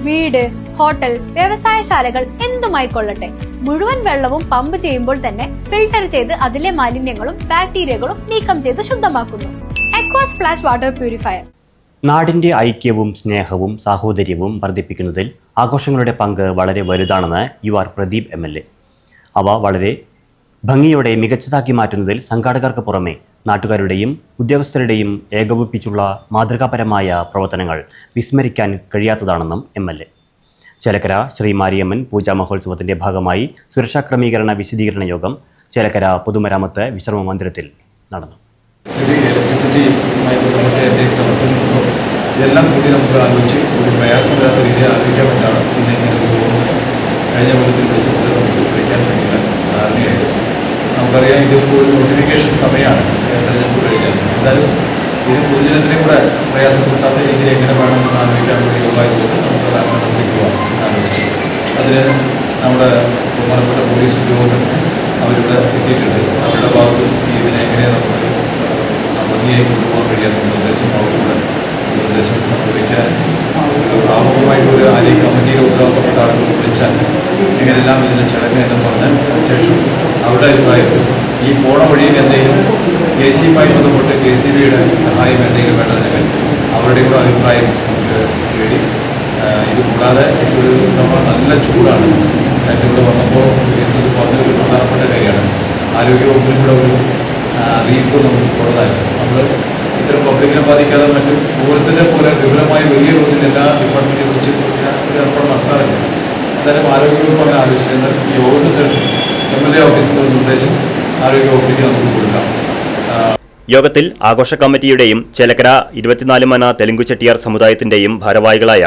വീട്, ഹോട്ടൽ, വ്യവസായശാലകൾ എന്തുമായിക്കൊള്ളട്ടെ, മുഴുവൻ വെള്ളവും പമ്പ് ചെയ്യുമ്പോൾ തന്നെ ഫിൽട്ടർ ചെയ്ത് അതിലെ മാലിന്യങ്ങളും ബാക്ടീരിയകളും നീക്കം ചെയ്ത് ശുദ്ധമാക്കുന്നു. അക്വാസ് ഫ്ലാഷ് വാട്ടർ പ്യൂരിഫയർ. നാടിന്റെ ഐക്യവും സ്നേഹവും സാഹോദര്യവും വർദ്ധിപ്പിക്കുന്നതിൽ ആഘോഷങ്ങളുടെ പങ്ക് വളരെ വലുതാണെന്ന് UR പ്രദീപ് MLA. അവ വളരെ ഭംഗിയോടെ മികച്ചതാക്കി മാറ്റുന്നതിൽ സംഘാടകർക്ക് പുറമെ നാട്ടുകാരുടെയും ഉദ്യോഗസ്ഥരുടെയും ഏകോപിപ്പിച്ചുള്ള മാതൃകാപരമായ പ്രവർത്തനങ്ങൾ വിസ്മരിക്കാൻ കഴിയാത്തതാണെന്നും MLA. ചേലക്കര ശ്രീ മാരിയമ്മൻ പൂജാ മഹോത്സവത്തിന്റെ ഭാഗമായി സുരക്ഷാ ക്രമീകരണ വിശദീകരണ യോഗം ചേലക്കര പൊതുമരാമത്ത് വിശ്രമ മന്ദിരത്തിൽ നടന്നു. ഇലക്ട്രിസിറ്റിയുമായി ബന്ധപ്പെട്ട എന്തെങ്കിലും തടസ്സങ്ങളുണ്ടോ ഇതെല്ലാം കൂടി നമുക്ക് ആലോചിച്ച് ഒരു പ്രയാസമില്ലാത്ത രീതിയിൽ ആലോചിക്കാൻ വേണ്ടിയാണ് ഇന്ന് ഇങ്ങനെ ഒരു ഗവൺമെൻറ് കഴിഞ്ഞ കൊല്ലത്തിൽ വിളിച്ചപ്പോൾ നമുക്ക് വിളിക്കാൻ വേണ്ടിയുള്ള ധാരണയായിട്ട് നമുക്കറിയാം. ഇതിപ്പോൾ ഒരു നോട്ടിഫിക്കേഷൻ സമയമാണ് തെരഞ്ഞെടുപ്പ് കഴിഞ്ഞാൽ. എന്തായാലും ഇത് പൊതുജനത്തിനെ കൂടെ പ്രയാസപ്പെടുത്താത്ത രീതിയിൽ എങ്ങനെ വേണമെന്ന് ആലോചിക്കാൻ വേണ്ടി യോഗമായതുകൊണ്ട് നമുക്കത് അങ്ങനെ നമുക്ക് പോകാം ആലോചിച്ചു. അതിന് നമ്മുടെ ബഹുമാനപ്പെട്ട പോലീസ് ഉദ്യോഗസ്ഥർ അവരിവിടെ എത്തിയിട്ടുണ്ട്. അവരുടെ ഭാഗത്തും ഇതിനെ എങ്ങനെ നമുക്ക് ഭംഗിയായി കൊണ്ടുപോകാൻ കഴിയാത്ത നിർദ്ദേശം അവരുടെ നിർദ്ദേശം വയ്ക്കാൻ ആമുഖമായിട്ടൊരു ആരെയും കമ്മിറ്റിയിലെ ഉത്തരവാദിത്തപ്പെട്ട ആളുകൾ വിളിച്ചാൽ എങ്ങനെയെല്ലാം ഇതിൻ്റെ ചടങ്ങ് എന്ന് പറഞ്ഞാൽ അതിനുശേഷം അവരുടെ അഭിപ്രായത്തിൽ ഈ പോണ വഴിയിൽ എന്തെങ്കിലും KCBയുമായി ബന്ധപ്പെട്ട് KCBയുടെ സഹായം എന്തെങ്കിലും വേണ്ടതിനെങ്കിൽ അവരുടെ കൂടെ അഭിപ്രായം നമുക്ക് തേടി. ഇത് കൂടാതെ ഒരു തവണ നല്ല ചൂടാണ്. എൻ്റെ ഇവിടെ വന്നപ്പോൾ പോലീസ് പറഞ്ഞൊരു പ്രധാനപ്പെട്ട കാര്യമാണ്. ആരോഗ്യവകുപ്പിനും കൂടെ ഒരു അറിയിപ്പ് നമുക്ക് കൊടുത്തായിരുന്നു. നമ്മൾ ഇത്തരം പബ്ലിക്കിനെ ബാധിക്കാതെ മറ്റും പൂരത്തിൻ്റെ പോലെ വിപുലമായി വലിയ തോതിൽ എല്ലാ ഡിപ്പാർട്ട്മെൻറ്റിൽ വിളിച്ച് ഒരു ഏർപ്പാട് നടത്താറില്ല. എന്തായാലും ആരോഗ്യവകുപ്പ് അങ്ങനെ ആലോചിച്ചില്ല. എന്നാൽ ഈ യോഗത്തിന് ശേഷം MLA ഓഫീസിൻ്റെ ഒരു നിർദ്ദേശം ആരോഗ്യവകുപ്പിലേക്ക് നമുക്ക് കൊടുക്കാം. യോഗത്തിൽ ആഘോഷ കമ്മിറ്റിയുടെയും ചേലക്കര 24 മന തെലുങ്കു ചെട്ടിയാർ സമുദായത്തിന്റെയും ഭാരവാഹികളായ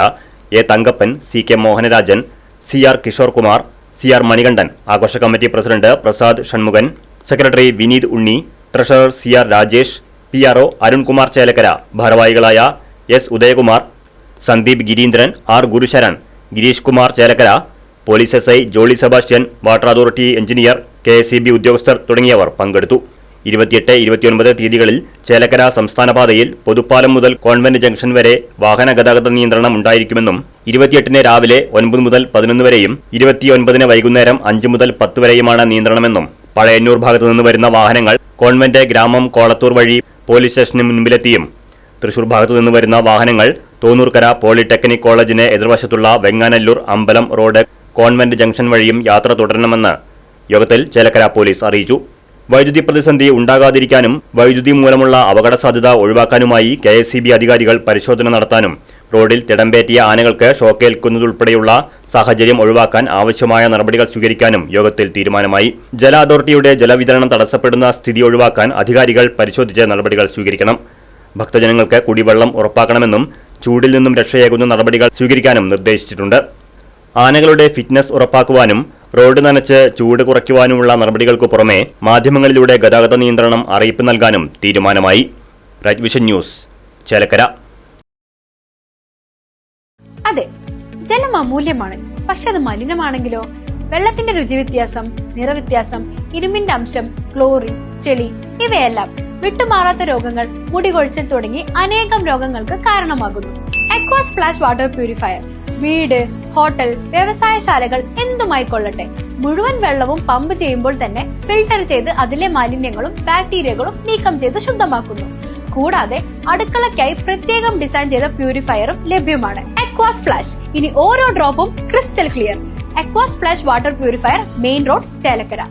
A. Thankappan, CK മോഹനരാജൻ, CR Kishore Kumar, CR Manikandan, ആഘോഷ committee president Prasad Shanmukhan, secretary Vineeth Unni, treasurer CR Rajesh, PRO Arunkumar Chelakkara, ഭാരവാഹികളായ S. Udayakumar, Sandeep Girindran, R. Gurusharan, Girish Kumar Chelakkara, police SI Jolly Sebastian, water authority engineer, KSEB ഉദ്യോഗസ്ഥർ തുടങ്ങിയവർ പങ്കെടുത്തു. 28, 29 തീയതികളിൽ ചേലക്കര സംസ്ഥാനപാതയിൽ പൊതുപ്പാലം മുതൽ കോൺവെന്റ് ജംഗ്ഷൻ വരെ വാഹന ഗതാഗത നിയന്ത്രണം ഉണ്ടായിരിക്കുമെന്നും 28 രാവിലെ 9 മുതൽ 11 വരെയും 29 വൈകുന്നേരം 5 മുതൽ 10 വരെയുമാണ് നിയന്ത്രണമെന്നും പഴയന്നൂർ ഭാഗത്തു നിന്ന് വരുന്ന വാഹനങ്ങൾ കോൺവെന്റ് ഗ്രാമം കോളത്തൂർ വഴി പോലീസ് സ്റ്റേഷന് മുൻപിലെത്തിയും തൃശൂർ ഭാഗത്തു നിന്ന് വരുന്ന വാഹനങ്ങൾ തോന്നൂർക്കര പോളിടെക്നിക് കോളേജിന് എതിർവശത്തുള്ള വെങ്ങാനല്ലൂർ അമ്പലം റോഡ് കോൺവെന്റ് ജംഗ്ഷൻ വഴിയും യാത്ര തുടരണമെന്ന് യോഗത്തിൽ ചേലക്കര പോലീസ് അറിയിച്ചു. വൈദ്യുതി പ്രതിസന്ധി ഉണ്ടാകാതിരിക്കാനും വൈദ്യുതി മൂലമുള്ള അപകട സാധ്യത ഒഴിവാക്കാനുമായി KSEB അധികാരികൾ പരിശോധന നടത്താനും റോഡിൽ തിടമ്പേറ്റിയ ആനകൾക്ക് ഷോക്കേൽക്കുന്നതുൾപ്പെടെയുള്ള സാഹചര്യം ഒഴിവാക്കാൻ ആവശ്യമായ നടപടികൾ സ്വീകരിക്കാനും യോഗത്തിൽ തീരുമാനമായി. ജല അതോറിറ്റിയുടെ ജലവിതരണം തടസ്സപ്പെടുന്ന സ്ഥിതി ഒഴിവാക്കാൻ അധികാരികൾ പരിശോധിച്ച് നടപടികൾ സ്വീകരിക്കണം. ഭക്തജനങ്ങൾക്ക് കുടിവെള്ളം ഉറപ്പാക്കണമെന്നും ചൂടിൽ നിന്നും രക്ഷയേകുന്ന നടപടികൾ സ്വീകരിക്കാനും നിർദ്ദേശിച്ചിട്ടുണ്ട്. ആനകളുടെ ഫിറ്റ്നസ് ഉറപ്പാക്കുവാനും റോഡ് നനച്ച് ചൂട് കുറയ്ക്കുവാനുമുള്ള നടപടികൾക്കു പുറമെ മാധ്യമങ്ങളിലൂടെ ഗതാഗത നിയന്ത്രണം അറിയിപ്പ് നൽകാനും തീരുമാനമായി. Right vision news, Chelakkara. അതെ, ജലം അമൂല്യമാണ്. പക്ഷെ അത് മലിനമാണെങ്കിലോ? വെള്ളത്തിന്റെ രുചി വ്യത്യാസം, നിറവ്യത്യാസം, ഇരുമ്പിന്റെ അംശം, ക്ലോറിൻ, ചെളി ഇവയെല്ലാം വിട്ടുമാറാത്ത രോഗങ്ങൾ, മുടികൊഴിച്ചിൽ തുടങ്ങി അനേകം രോഗങ്ങൾക്ക് കാരണമാകുന്നു. അക്വാസ് ഫ്ലാഷ് വാട്ടർ പ്യൂരിഫയർ. വീട്, ഹോട്ടൽ, വ്യവസായശാലകൾ എന്തുമായിക്കൊള്ളട്ടെ, മുഴുവൻ വെള്ളവും പമ്പ് ചെയ്യുമ്പോൾ തന്നെ ഫിൽട്ടർ ചെയ്ത് അതിലെ മാലിന്യങ്ങളും ബാക്ടീരിയകളും നീക്കം ചെയ്ത് ശുദ്ധമാക്കുന്നു. കൂടാതെ അടുക്കളയ്ക്കായി പ്രത്യേകം ഡിസൈൻ ചെയ്ത പ്യൂരിഫയറും ലഭ്യമാണ്. അക്വാസ് ഫ്ലാഷ്, ഇനി ഓരോ ഡ്രോപ്പും crystal clear. Aquas flash water purifier, main road, Chelakkara.